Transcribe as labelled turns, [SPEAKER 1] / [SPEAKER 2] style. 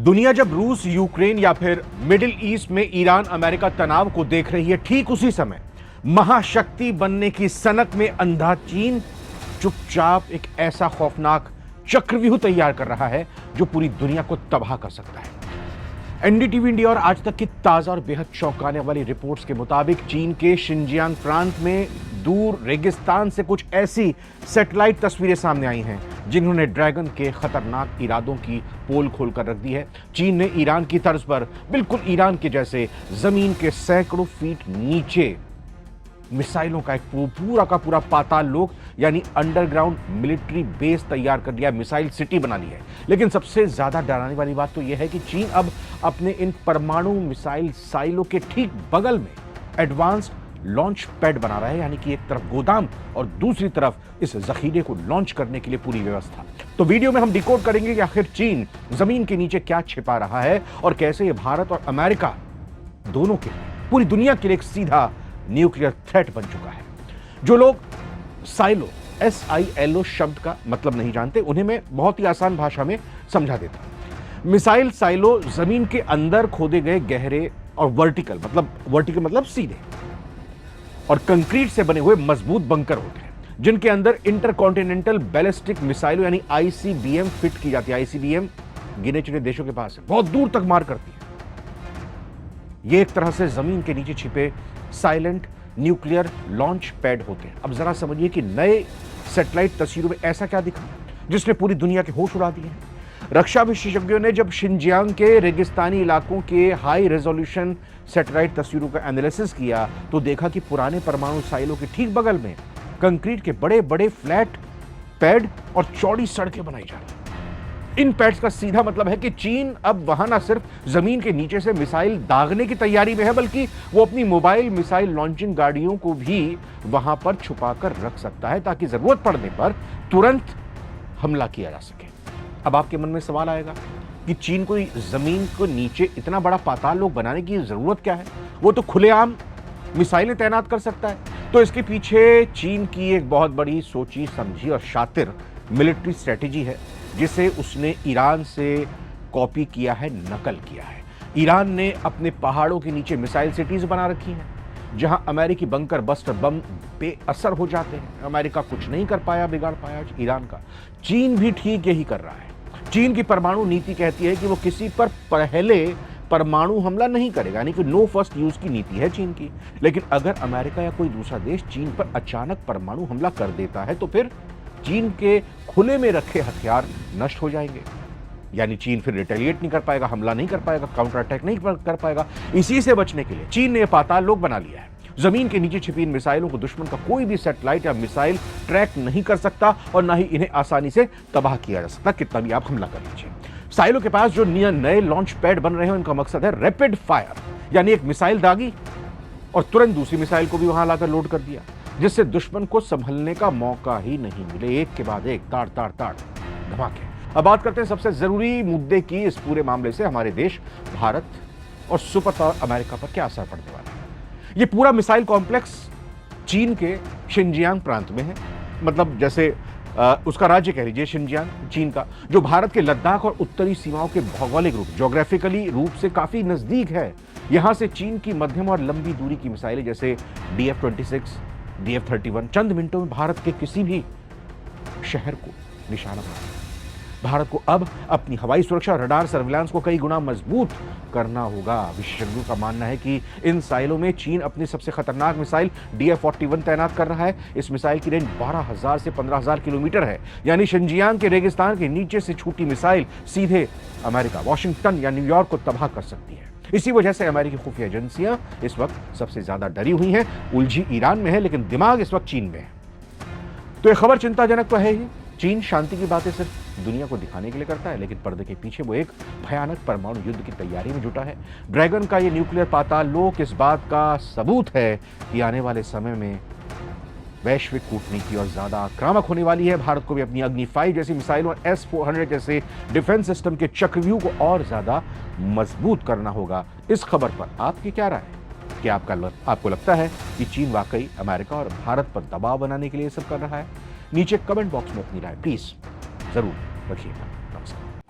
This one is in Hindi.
[SPEAKER 1] दुनिया जब रूस, यूक्रेन या फिर मिडिल ईस्ट में ईरान अमेरिका तनाव को देख रही है, ठीक उसी समय महाशक्ति बनने की सनक में अंधा चीन चुपचाप एक ऐसा खौफनाक चक्रव्यूह तैयार कर रहा है जो पूरी दुनिया को तबाह कर सकता है। एनडीटीवी इंडिया और आज तक की ताजा और बेहद चौंकाने वाली रिपोर्ट्स के मुताबिक चीन के शिनजियांग प्रांत में दूर रेगिस्तान से कुछ ऐसी सैटेलाइट तस्वीरें सामने आई हैं जिन्होंने ड्रैगन के खतरनाक इरादों की पोल खोलकर रख दी है। चीन ने ईरान की तर्ज पर बिल्कुल ईरान के जैसे जमीन के सैकड़ों फीट नीचे मिसाइलों का एक पूरा का पूरा पाताल लोक यानी अंडरग्राउंड मिलिट्री बेस तैयार कर दिया, मिसाइल सिटी बना ली है। लेकिन सबसे ज्यादा डराने वाली बात तो यह है कि चीन अब अपने इन परमाणु मिसाइल साइलों के ठीक बगल में एडवांस्ड लॉन्च पैड बना रहा है, यानी कि एक तरफ गोदाम और दूसरी तरफ इस जखीरे को लॉन्च करने के लिए पूरी व्यवस्था। तो वीडियो में हम डिकोड करेंगे कि आखिर चीन जमीन के नीचे क्या छिपा रहा है और कैसे ये भारत और अमेरिका दोनों के पूरी दुनिया के लिए एक सीधा न्यूक्लियर थ्रेट बन चुका है। जो लोग साइलो SILO शब्द का मतलब नहीं जानते, उन्हें मैं बहुत ही आसान भाषा में समझा देता हूं। मिसाइल साइलो जमीन के अंदर खोदे गए गहरे और वर्टिकल मतलब सीधे और कंक्रीट से बने हुए मजबूत बंकर होते हैं जिनके अंदर इंटरकॉन्टिनेंटल बैलिस्टिक मिसाइल यानी ICBM फिट की जाती है। ICBM गिने चुने देशों के पास है, बहुत दूर तक मार करती है। यह एक तरह से जमीन के नीचे छिपे साइलेंट न्यूक्लियर लॉन्च पैड होते हैं। अब जरा समझिए कि नए सैटेलाइट तस्वीरों में ऐसा क्या दिखा जिसने पूरी दुनिया के होश उड़ा दिए हैं। रक्षा विशेषज्ञों ने जब शिनजियांग के रेगिस्तानी इलाकों के हाई रेजोल्यूशन सैटेलाइट तस्वीरों का एनालिसिस किया तो देखा कि पुराने परमाणु साइलों के ठीक बगल में कंक्रीट के बड़े बड़े फ्लैट पैड और चौड़ी सड़कें बनाई जा रही। इन पैड्स का सीधा मतलब है कि चीन अब वहां ना सिर्फ जमीन के नीचे से मिसाइल दागने की तैयारी में है, बल्कि वो अपनी मोबाइल मिसाइल लॉन्चिंग गाड़ियों को भी वहां पर छुपाकर रख सकता है ताकि जरूरत पड़ने पर तुरंत हमला किया जा सके। अब आपके मन में सवाल आएगा कि चीन को जमीन को नीचे इतना बड़ा पाताल लोक बनाने की जरूरत क्या है? वो तो खुलेआम मिसाइलें तैनात कर सकता है। तो इसके पीछे चीन की एक बहुत बड़ी सोची समझी और शातिर मिलिट्री स्ट्रेटेजी है जिसे उसने ईरान से कॉपी किया है, नकल किया है। ईरान ने अपने पहाड़ों के नीचे मिसाइल सिटीज बना रखी हैं जहां अमेरिकी बंकर बस्टर बम बेअसर हो जाते हैं। अमेरिका कुछ नहीं कर पाया, बिगाड़ पाया ईरान का। चीन भी ठीक यही कर रहा है। चीन की परमाणु नीति कहती है कि वो किसी पर पहले परमाणु हमला नहीं करेगा, यानी कि नो फर्स्ट यूज की नीति है चीन की। लेकिन अगर अमेरिका या कोई दूसरा देश चीन पर अचानक परमाणु हमला कर देता है तो फिर चीन के खुले में रखे हथियार नष्ट हो जाएंगे, यानी चीन फिर रिटेलिएट नहीं कर पाएगा, हमला नहीं कर पाएगा, काउंटर अटैक नहीं कर पाएगा। इसी से बचने के लिए चीन ने पाताल लोक बना लिया है। जमीन के नीचे छिपी इन मिसाइलों को दुश्मन का कोई भी सैटेलाइट या मिसाइल ट्रैक नहीं कर सकता और ना ही इन्हें आसानी से तबाह किया जा सकता, कितना भी आप हमला कर लीजिए। साइलो के पास जो नए लॉन्च पैड बन रहे हैं उनका मकसद है रैपिड फायर, यानी एक मिसाइल दागी और तुरंत दूसरी मिसाइल को भी वहां लाकर लोड कर दिया, जिससे दुश्मन को संभलने का मौका ही नहीं मिले। एक के बाद एक ताड़ धमाके। अब बात करते हैं सबसे जरूरी मुद्दे की। इस पूरे मामले से हमारे देश भारत और सुपर पावर अमेरिका पर क्या असर पड़ने वाला है। यह पूरा मिसाइल कॉम्प्लेक्स चीन के शिनजियांग प्रांत में है, मतलब जैसे उसका राज्य कह लीजिए शिनजियांग चीन का, जो भारत के लद्दाख और उत्तरी सीमाओं के भौगोलिक रूप ज्योग्राफिकली रूप से काफी नजदीक है। यहां से चीन की मध्यम और लंबी दूरी की मिसाइलें जैसे DF-26 DF-31 चंद मिनटों में भारत के किसी भी शहर को निशाना बना। भारत को अब अपनी हवाई सुरक्षा रडार सर्विलांस को कई गुना मजबूत करना होगा। विशेषज्ञों का मानना है कि इन साइलों में चीन अपनी सबसे खतरनाक मिसाइल DF-41 तैनात कर रहा है। इस मिसाइल की रेंज 12,000 से 15,000 किलोमीटर है, यानी शिनजियांग के रेगिस्तान के नीचे से छूटी मिसाइल सीधे अमेरिका, वॉशिंगटन या न्यूयॉर्क को तबाह कर सकती है। इसी वजह से अमेरिकी खुफिया एजेंसियां इस वक्त सबसे ज्यादा डरी हुई हैं। उलझी ईरान में है लेकिन दिमाग इस वक्त चीन में है। तो यह खबर चिंताजनक तो है ही। चीन शांति की बातें सिर्फ दुनिया को दिखाने के लिए करता है, लेकिन पर्दे के पीछे वो एक भयानक परमाणु युद्ध की तैयारी में जुटा है। ड्रैगन का ये न्यूक्लियर पाताल लोक इस बात का सबूत है कि आने वाले समय में वैश्विक कूटनीति और ज्यादा आक्रामक होने वाली है। भारत को भी अपनी अग्नि 5 जैसी मिसाइल और S-400 जैसे डिफेंस सिस्टम के चक्रव्यूह को और ज्यादा मजबूत करना होगा। इस खबर पर आपकी क्या राय है? क्या आपको लगता है कि चीन वाकई अमेरिका और भारत पर दबाव बनाने के लिए सब कर रहा है? नीचे कमेंट बॉक्स में अपनी राय प्लीज जरूर रखिएगा। नमस्कार।